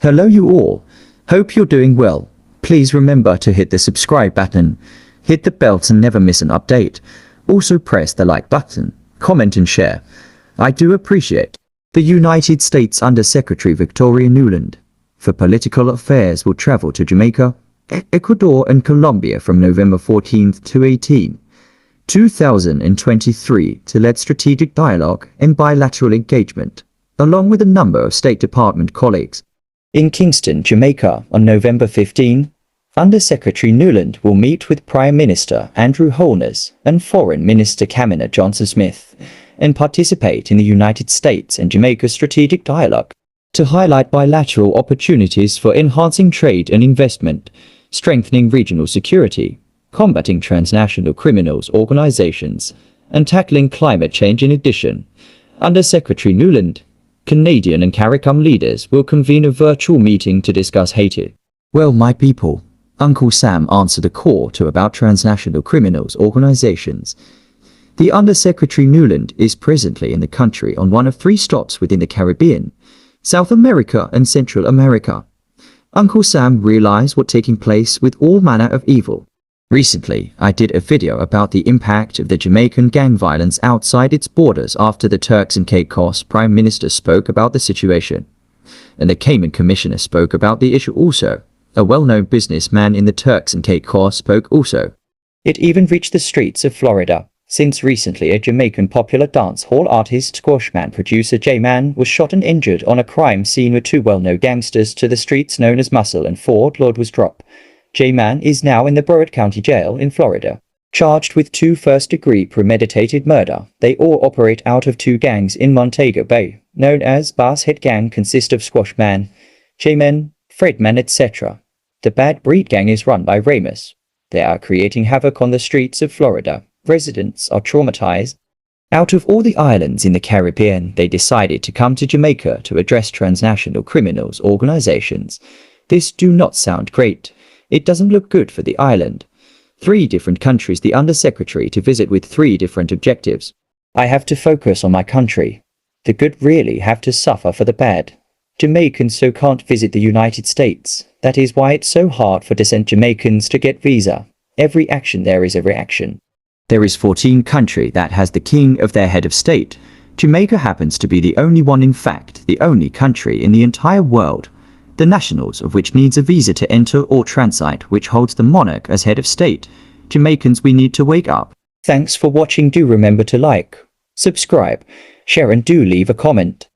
Hello you all. Hope you're doing well. Please remember to hit the subscribe button, hit the bell to never miss an update. Also press the like button, comment and share. I do appreciate. The United States Undersecretary Victoria Nuland for Political Affairs will travel to Jamaica, Ecuador and Colombia from November 14th to 18, 2023 to lead strategic dialogue and bilateral engagement, along with a number of State Department colleagues. In Kingston, Jamaica, on November 15, Undersecretary Nuland will meet with Prime Minister Andrew Holness and Foreign Minister Kamina Johnson-Smith and participate in the United States and Jamaica strategic dialogue to highlight bilateral opportunities for enhancing trade and investment, strengthening regional security, combating transnational criminals organizations, and tackling climate change. In addition, Undersecretary Nuland, Canadian and CARICOM leaders will convene a virtual meeting to discuss Haiti. Well, my people, Uncle Sam answered a call to about transnational criminals organizations. The Undersecretary Nuland is presently in the country on one of 3 stops within the Caribbean, South America and Central America. Uncle Sam realized what taking place with all manner of evil. Recently, I did a video about the impact of the Jamaican gang violence outside its borders after the Turks and Caicos Prime Minister spoke about the situation. And the Cayman Commissioner spoke about the issue also. A well-known businessman in the Turks and Caicos spoke also. It even reached the streets of Florida, since recently a Jamaican popular dance hall artist Squashman producer J-Man was shot and injured on a crime scene with 2 well-known gangsters to the streets known as Muscle and Fort Lord was dropped. J-Man is now in the Broward County Jail in Florida, charged with 2 first-degree premeditated murder. They all operate out of 2 gangs in Montego Bay, known as Bass Head Gang, consist of Squashman, J-Man, Fredman, etc. The Bad Breed Gang is run by Ramos. They are creating havoc on the streets of Florida. Residents are traumatized. Out of all the islands in the Caribbean, they decided to come to Jamaica to address transnational criminals organizations. This do not sound great. It doesn't look good for the island. 3 different countries the Undersecretary to visit with 3 different objectives. I have to focus on my country. The good really have to suffer for the bad. Jamaicans so can't visit the United States. That is why it's so hard for decent Jamaicans to get visa. Every action there is a reaction. There is 14 country that has the king of their head of state. Jamaica happens to be the only one, in fact, the only country in the entire world, the nationals of which needs a visa to enter or transit, which holds the monarch as head of state. Jamaicans, we need to wake up. Thanks for watching. Do remember to like, subscribe, share and do leave a comment.